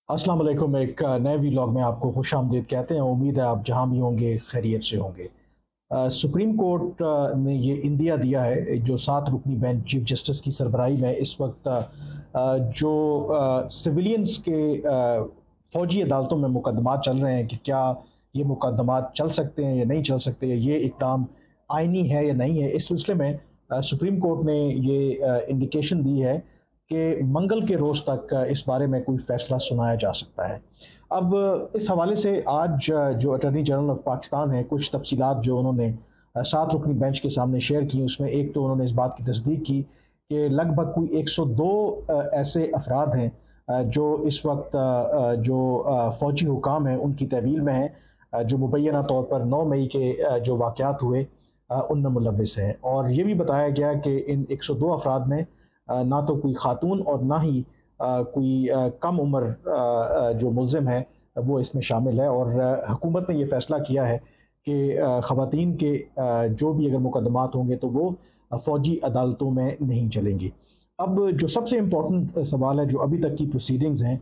अस्सलाम वालेकुम। एक नए व्लॉग में आपको खुशामदीद कहते हैं। उम्मीद है आप जहां भी होंगे खैरियत से होंगे। सुप्रीम कोर्ट ने ये इंदिया दिया है जो 7 रुकनी बेंच चीफ जस्टिस की सरबराही में इस वक्त जो सिविलियंस के फ़ौजी अदालतों में मुकदमात चल रहे हैं कि क्या ये मुकदमात चल सकते हैं या नहीं चल सकते, ये इक़दाम आइनी है या नहीं है। इस सिलसिले में सुप्रीम कोर्ट ने ये इंडिकेशन दी है कि मंगल के रोज़ तक इस बारे में कोई फ़ैसला सुनाया जा सकता है। अब इस हवाले से आज जो अटॉर्नी जनरल ऑफ पाकिस्तान है, कुछ तफसीलात जो उन्होंने 7 रुकनी बेंच के सामने शेयर की, उसमें एक तो उन्होंने इस बात की तस्दीक की कि लगभग कोई 102 ऐसे अफराद हैं जो इस वक्त जो फ़ौजी हुकाम हैं उनकी तहवील में हैं, जो मुबैना तौर पर 9 मई के जो वाक़यात हुए उनमें मुलव्विस हैं। और ये भी बताया गया कि इन 102 अफराद में ना तो कोई खातून और ना ही कोई कम उम्र जो मुल्ज़िम है वो इसमें शामिल है। और हुकूमत ने ये फ़ैसला किया है कि ख़वातीन के जो भी अगर मुकदमात होंगे तो वो फ़ौजी अदालतों में नहीं चलेंगी। अब जो सबसे इम्पोर्टेंट सवाल है जो अभी तक की प्रोसीडिंग्स हैं,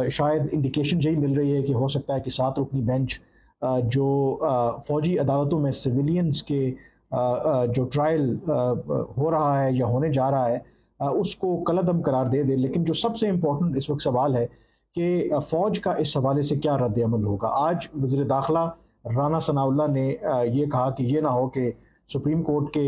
शायद इंडिकेशन यही मिल रही है कि हो सकता है कि 7 रुकनी बेंच जो फ़ौजी अदालतों में सिविलियंस के जो ट्रायल हो रहा है या होने जा रहा है उसको कलअदम करार दे दे। लेकिन जो सबसे इम्पोर्टेंट इस वक्त सवाल है कि फ़ौज का इस हवाले से क्या रद्द अमल होगा। आज वज़ीर दाखिला राना सनाउल्लाह ने ये कहा कि ये ना हो कि सुप्रीम कोर्ट के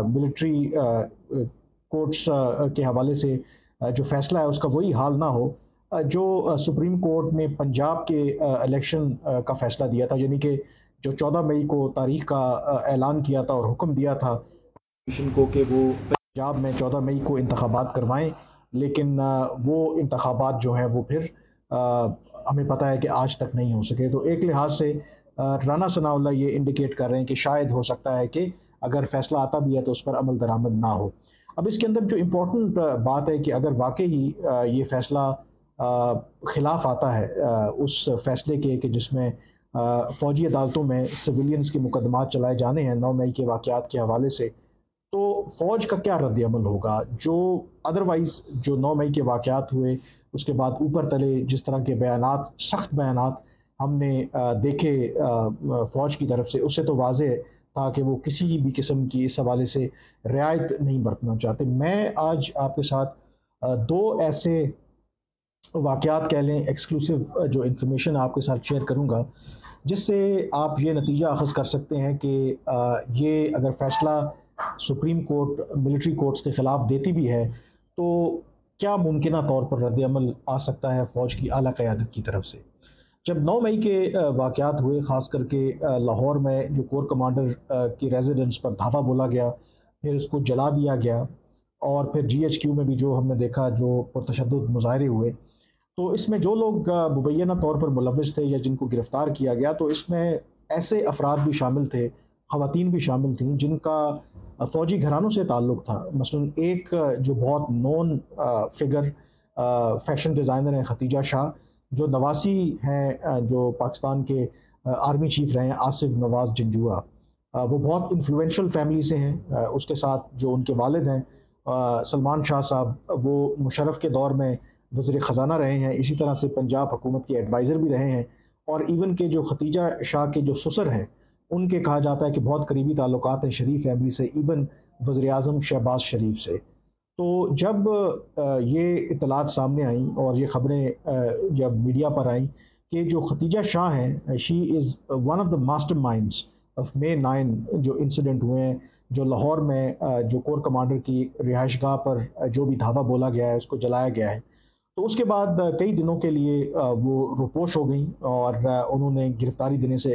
मिलिट्री कोर्ट्स के हवाले से जो फ़ैसला है उसका वही हाल ना हो जो सुप्रीम कोर्ट ने पंजाब के इलेक्शन का फ़ैसला दिया था, यानी कि जो 14 मई को तारीख का ऐलान किया था और हुक्म दिया था कमीशन को कि वो पंजाब में 14 मई को इंतखाबात करवाएं। लेकिन वो इंतखाबात जो हैं वो फिर हमें पता है कि आज तक नहीं हो सके। तो एक लिहाज से राना सनाउल्लाह ये इंडिकेट कर रहे हैं कि शायद हो सकता है कि अगर फ़ैसला आता भी है तो उस पर अमल दरामद ना हो। अब इसके अंदर जो इम्पोर्टेंट बात है कि अगर वाकई ही ये फ़ैसला ख़िलाफ़ आता है उस फ़ैसले के जिसमें फ़ौजी अदालतों में सिविलियंस के मुकदमात चलाए जाने हैं 9 मई के वाक़यात के हवाले से, तो फ़ौज का क्या रद्द अमल होगा। जो अदरवाइज़ जो 9 मई के वाक़यात हुए उसके बाद ऊपर तले जिस तरह के बयानात, सख्त बयानात हमने देखे फ़ौज की तरफ से, उससे तो वाज़ेह था कि वो किसी भी किस्म की इस हवाले से रियायत नहीं बरतना चाहते। मैं आज आपके साथ 2 ऐसे वाक़यात कह लें, एक्सक्लूसिव जो इन्फॉर्मेशन आपके साथ शेयर करूँगा, जिससे आप ये नतीजा अख़ज़ कर सकते हैं कि ये अगर फ़ैसला सुप्रीम कोर्ट मिलिट्री कोर्ट्स के ख़िलाफ़ देती भी है तो क्या मुमकिना तौर पर रद्द अमल आ सकता है फ़ौज की आला क़यादत की तरफ से। जब 9 मई के वाक़यात हुए, ख़ास करके लाहौर में जो कोर कमांडर की रेज़िडेंस पर धावा बोला गया, फिर उसको जला दिया गया और फिर GHQ में भी जो हमने देखा जो पुरतशद्दुद मुज़ाहरे हुए, तो इसमें जो लोग मुबैना तौर पर मुलव्विस थे या जिनको गिरफ़्तार किया गया, तो इसमें ऐसे अफराद भी शामिल थे, ख़वातीन भी शामिल थीं जिनका फ़ौजी घरानों से ताल्लुक़ था। मसलन एक जो बहुत नोन फ़िगर फ़ैशन डिज़ाइनर हैं खतीजा शाह, जो नवासी हैं, जो पाकिस्तान के आर्मी चीफ़ रहे हैं आसिफ नवाज़ जंजुआ। वो बहुत इन्फ्लुएंशियल फ़ैमिली से हैं। उसके साथ जो उनके वालिद हैं सलमान शाह साहब, वो मुशर्रफ के दौर में वज़ीर ख़ज़ाना रहे हैं, इसी तरह से पंजाब हुकूमत के एडवाइज़र भी रहे हैं। और इवन के जो खतीजा शाह के जो ससुर हैं, उनके कहा जाता है कि बहुत करीबी ताल्लुकात हैं शरीफ फैमिली से, इवन वज़ीर आज़म शहबाज शरीफ से। तो जब ये इत्तलात सामने आईं और ये ख़बरें जब मीडिया पर आईं कि जो खतीजा शाह हैं, she is one of the masterminds of May 9 जो इंसिडेंट हुए हैं, जो लाहौर में जो कोर कमांडर की रिहाइशगाह पर जो भी धावा बोला गया है उसको जलाया गया है। तो उसके बाद कई दिनों के लिए वो रुपोश हो गई और उन्होंने गिरफ़्तारी देने से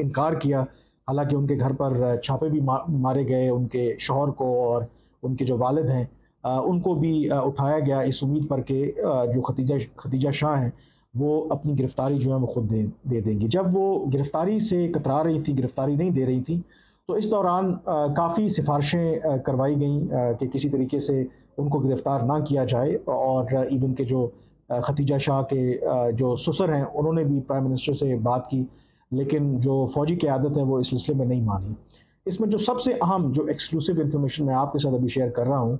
इनकार किया। हालाँकि उनके घर पर छापे भी मारे गए, उनके शौहर को और उनके जो वालिद हैं उनको भी उठाया गया इस उम्मीद पर कि जो खतीजा शाह हैं वो अपनी गिरफ़्तारी जो है वो खुद दे देंगी। जब वो गिरफ़्तारी से कतरा रही थी, गिरफ़्तारी नहीं दे रही थी, तो इस दौरान काफ़ी सिफ़ारिशें करवाई गईं कि किसी तरीके से उनको गिरफ़्तार ना किया जाए। और इवन के जो खतीजा शाह के जो ससुर हैं उन्होंने भी प्राइम मिनिस्टर से बात की, लेकिन जो फ़ौजी क़यादत है वो इस सिलसिले में नहीं मानी। इसमें जो सबसे अहम जो एक्सक्लूसिव इन्फॉर्मेशन मैं आपके साथ अभी शेयर कर रहा हूँ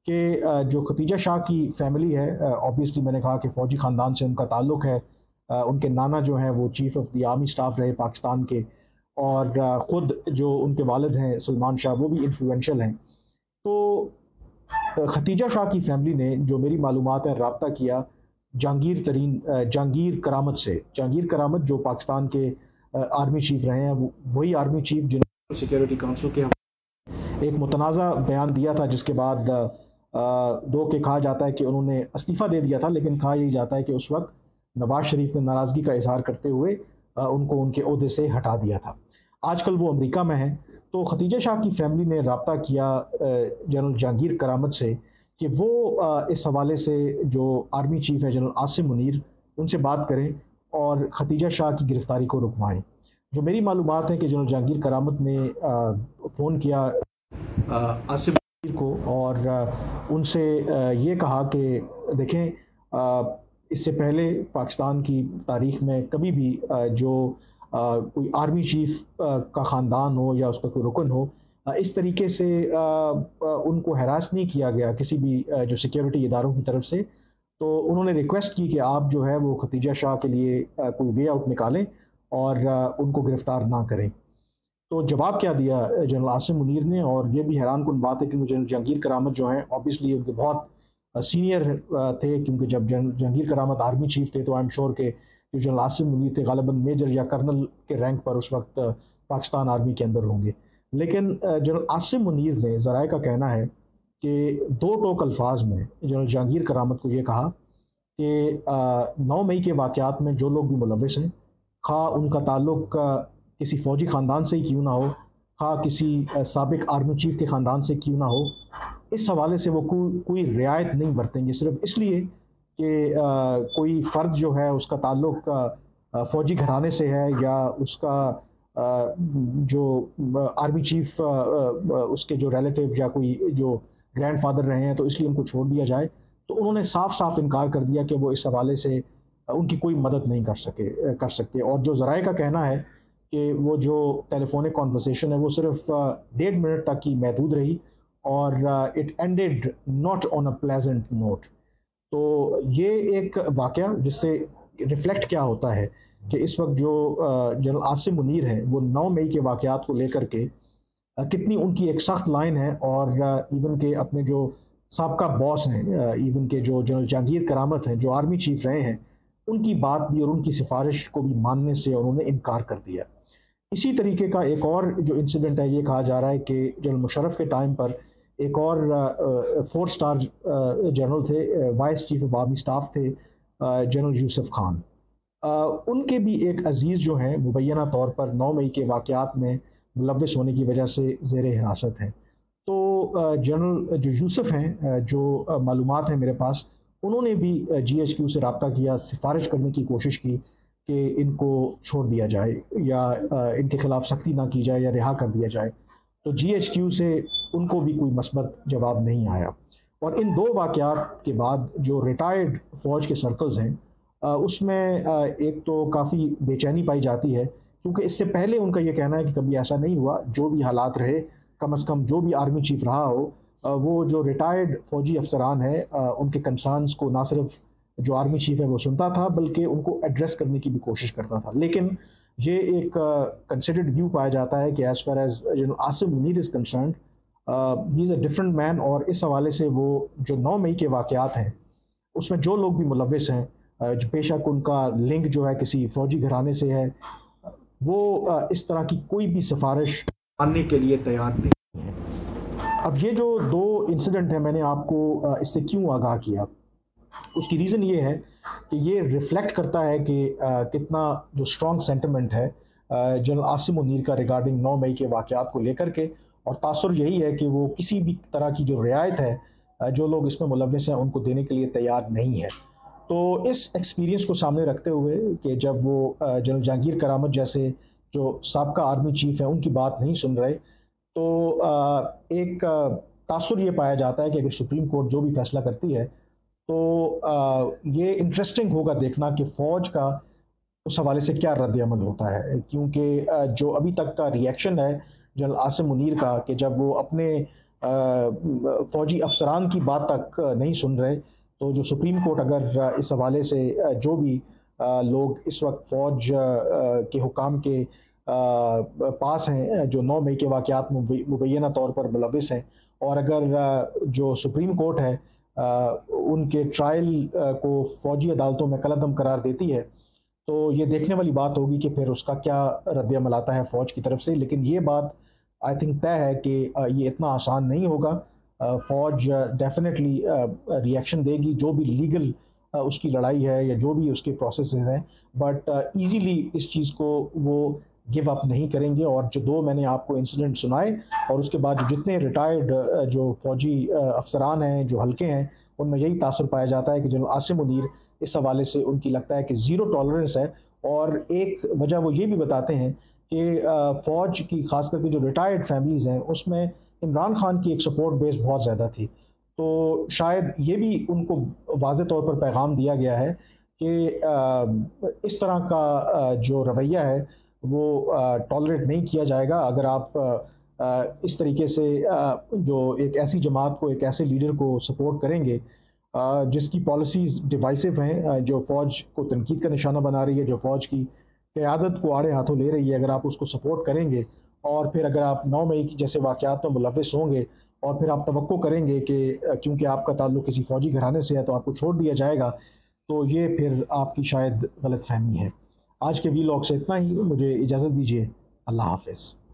कि जो खतीजा शाह की फैमिली है, ऑब्वियसली मैंने कहा कि फ़ौजी ख़ानदान से उनका ताल्लुक़ है। उनके नाना जो हैं वो chief of the army staff रहे पाकिस्तान के, और ख़ुद जो उनके वालिद हैं सलमान शाह वो भी इन्फ्लुएंशियल हैं। तो खतीजा शाह की फैमिली ने, जो मेरी मालूमात है, रब्ता किया जहांगीर करामत से। जहांगीर करामत जो पाकिस्तान के आर्मी चीफ रहे हैं, वही आर्मी चीफ जिन्होंने सिक्योरिटी काउंसिल के एक मुतनाज़ा बयान दिया था, जिसके बाद दो के कहा जाता है कि उन्होंने इस्तीफ़ा दे दिया था, लेकिन कहा यही जाता है कि उस वक्त नवाज शरीफ ने नाराज़गी का इजहार करते हुए उनको उनके ओहदे से हटा दिया था। आजकल वो अमेरिका में हैं। तो खतीजा शाह की फैमिली ने रब्ता किया जनरल जहांगीर करामत से कि वो इस हवाले से जो आर्मी चीफ है जनरल आसिम मुनीर, उनसे बात करें और खतीजा शाह की गिरफ्तारी को रुकवाएं। जो मेरी मालूमात है कि जनरल जहांगीर करामत ने फ़ोन किया आसिम मुनीर को और उनसे ये कहा कि देखें, इससे पहले पाकिस्तान की तारीख़ में कभी भी जो कोई आर्मी चीफ का ख़ानदान हो या उसका कोई रुकन हो, इस तरीके से उनको हरास नहीं किया गया किसी भी जो सिक्योरिटी इदारों की तरफ से। तो उन्होंने रिक्वेस्ट की कि आप जो है वो खतीजा शाह के लिए कोई वे आउट निकालें और उनको गिरफ़्तार ना करें। तो जवाब क्या दिया जनरल आसिम मुनीर ने, और ये भी हैरानकुन बात है कि जनरल जहांगीर करामत जो हैं ऑब्वियसली उनके बहुत सीनियर थे, क्योंकि जब जहांगीर करामत आर्मी चीफ थे तो आई एम श्योर के जो जनरल आसिम मुनीर थे गालिबन मेजर या कर्नल के रैंक पर उस वक्त पाकिस्तान आर्मी के अंदर होंगे। लेकिन जनरल आसिम मुनीर ने, ज़राए का कहना है कि दो टोक अल्फाज में जनरल जहांगीर करामत को ये कहा कि 9 मई के वाक़यात में जो लोग भी मुलव्विस हैं, खा उनका ताल्लुक़ किसी फ़ौजी ख़ानदान से ही क्यों ना हो, खा किसी साबिक आर्मी चीफ के ख़ानदान से क्यों ना हो, इस हवाले से वो कोई रियायत नहीं बरतेंगे, सिर्फ इसलिए कि कोई फ़र्द जो है उसका ताल्लुक़ फ़ौजी घराने से है या उसका जो आर्मी चीफ उसके जो रिलेटिव या कोई जो ग्रैंडफादर रहे हैं, तो इसलिए उनको छोड़ दिया जाए। तो उन्होंने साफ साफ इनकार कर दिया कि वो इस हवाले से उनकी कोई मदद नहीं कर सकते। और जो ज़राए का कहना है कि वो जो टेलीफोनिक कॉन्वर्सेशन है वो सिर्फ 1.5 मिनट तक ही महदूद रही और it ended not on a pleasant note. तो ये एक वाक़या जिससे रिफ्लेक्ट क्या होता है कि इस वक्त जो जनरल आसिम मुनीर हैं वो 9 मई के वाक़यात को लेकर के कितनी उनकी एक सख्त लाइन है, और इवन के अपने जो साबका बॉस हैं, इवन के जो जनरल जहांगीर करामत हैं जो आर्मी चीफ रहे हैं, उनकी बात भी और उनकी सिफारिश को भी मानने से उन्होंने इनकार कर दिया। इसी तरीके का एक और जो इंसिडेंट है, ये कहा जा रहा है कि जनरल मुशर्रफ के टाइम पर एक और 4 स्टार जनरल थे, vice chief of army staff थे, जनरल यूसुफ खान। उनके भी एक अजीज़ जो हैं मुबैना तौर पर 9 मई के वाक़यात में मुलव्विस होने की वजह से ज़ेर हिरासत हैं। तो जनरल जो यूसुफ हैं, जो मालूमात हैं मेरे पास, उन्होंने भी GHQ से रब्ता किया, सिफारिश करने की कोशिश की कि इनको छोड़ दिया जाए या इनके ख़िलाफ़ सख्ती ना की जाए या रिहा कर दिया जाए। तो GHQ से उनको भी कोई मस्बत जवाब नहीं आया। और इन दो वाक़यात के बाद जो रिटायर्ड फ़ौज के सर्कल्स हैं, उसमें एक तो काफ़ी बेचैनी पाई जाती है, क्योंकि इससे पहले उनका ये कहना है कि कभी ऐसा नहीं हुआ, जो भी हालात रहे, कम अज़ कम जो भी आर्मी चीफ रहा हो, वो जो रिटायर्ड फ़ौजी अफसरान हैं उनके कंसर्न्स को ना सिर्फ जो आर्मी चीफ है वो सुनता था, बल्कि उनको एड्रेस करने की भी कोशिश करता था। लेकिन ये एक कंसिडर्ड व्यू पाया जाता है कि as far as general Asim Munir is concerned, he is a different man. और इस हवाले से वो जो 9 मई के वाक़यात हैं उसमें जो लोग भी मुलव्विस हैं, बेशक उनका लिंक जो है किसी फ़ौजी घराने से है, वो इस तरह की कोई भी सिफारिश मानने के लिए तैयार नहीं है। अब ये जो दो इंसिडेंट हैं, मैंने आपको इससे क्यों आगाह किया, उसकी रीज़न ये है कि ये रिफ्लेक्ट करता है कि कितना जो स्ट्रॉन्ग सेंटिमेंट है जनरल आसिम मुनीर का रिगार्डिंग 9 मई के वाक़यात को लेकर के, और तासुर यही है कि वो किसी भी तरह की जो रियायत है जो लोग इसमें मुलव्विस हैं उनको देने के लिए तैयार नहीं है। तो इस एक्सपीरियंस को सामने रखते हुए कि जब वो जनरल जहांगीर करामत जैसे जो साबका आर्मी चीफ हैं उनकी बात नहीं सुन रहे, तो एक तासुर ये पाया जाता है कि अगर सुप्रीम कोर्ट जो भी फैसला करती है तो ये इंटरेस्टिंग होगा देखना कि फ़ौज का उस हवाले से क्या रद्द अमल होता है। क्योंकि जो अभी तक का रिएक्शन है जनरल आसिम मुनीर का, कि जब वो अपने फ़ौजी अफसरान की बात तक नहीं सुन रहे। तो जो सुप्रीम कोर्ट अगर इस हवाले से जो भी लोग इस वक्त फ़ौज के हुकाम के पास हैं, जो 9 मई के वाक़यात मुबैना तौर पर मुलविस हैं, और अगर जो सुप्रीम कोर्ट है उनके ट्रायल को फ़ौजी अदालतों में कलअदम करार देती है, तो ये देखने वाली बात होगी कि फिर उसका क्या रद्द-ए-अमल आता है फ़ौज की तरफ से। लेकिन ये बात आई थिंक तय है कि ये इतना आसान नहीं होगा। फ़ौज डेफ़िनेटली रिएक्शन देगी, जो भी लीगल उसकी लड़ाई है या जो भी उसके प्रोसेसेस हैं, बट ईज़िली इस चीज़ को वो गिव अप नहीं करेंगे। और जो 2 मैंने आपको इंसिडेंट सुनाए, और उसके बाद जो जितने रिटायर्ड जो फ़ौजी अफसरान हैं, जो हल्के हैं, उनमें यही तासुर पाया जाता है कि जनरल आसिम मुनीर इस हवाले से उनकी लगता है कि ज़ीरो टॉलरेंस है। और एक वजह वो ये भी बताते हैं कि फ़ौज की ख़ास करके जो रिटायर्ड फैमिलीज़ हैं, उसमें इमरान खान की एक सपोर्ट बेस बहुत ज़्यादा थी। तो शायद ये भी उनको वाज़े तौर पर पैगाम दिया गया है कि इस तरह का जो रवैया है वो टॉलरेट नहीं किया जाएगा। अगर आप इस तरीके से जो एक ऐसी जमात को, एक ऐसे लीडर को सपोर्ट करेंगे जिसकी पॉलिसीज़ डिवाइसिव हैं, जो फ़ौज को तनकीद का निशाना बना रही है, जो फ़ौज की क़यादत को आड़े हाथों ले रही है, अगर आप उसको सपोर्ट करेंगे और फिर अगर आप 9 मई की जैसे वाक़यात में मुलविस होंगे और फिर आप तवक्को करेंगे कि क्योंकि आपका ताल्लुक़ किसी फ़ौजी घराने से है तो आपको छोड़ दिया जाएगा, तो ये फिर आपकी शायद गलतफ़हमी है। आज के वीलॉग से इतना ही, मुझे इजाज़त दीजिए। अल्लाह हाफ़िज़।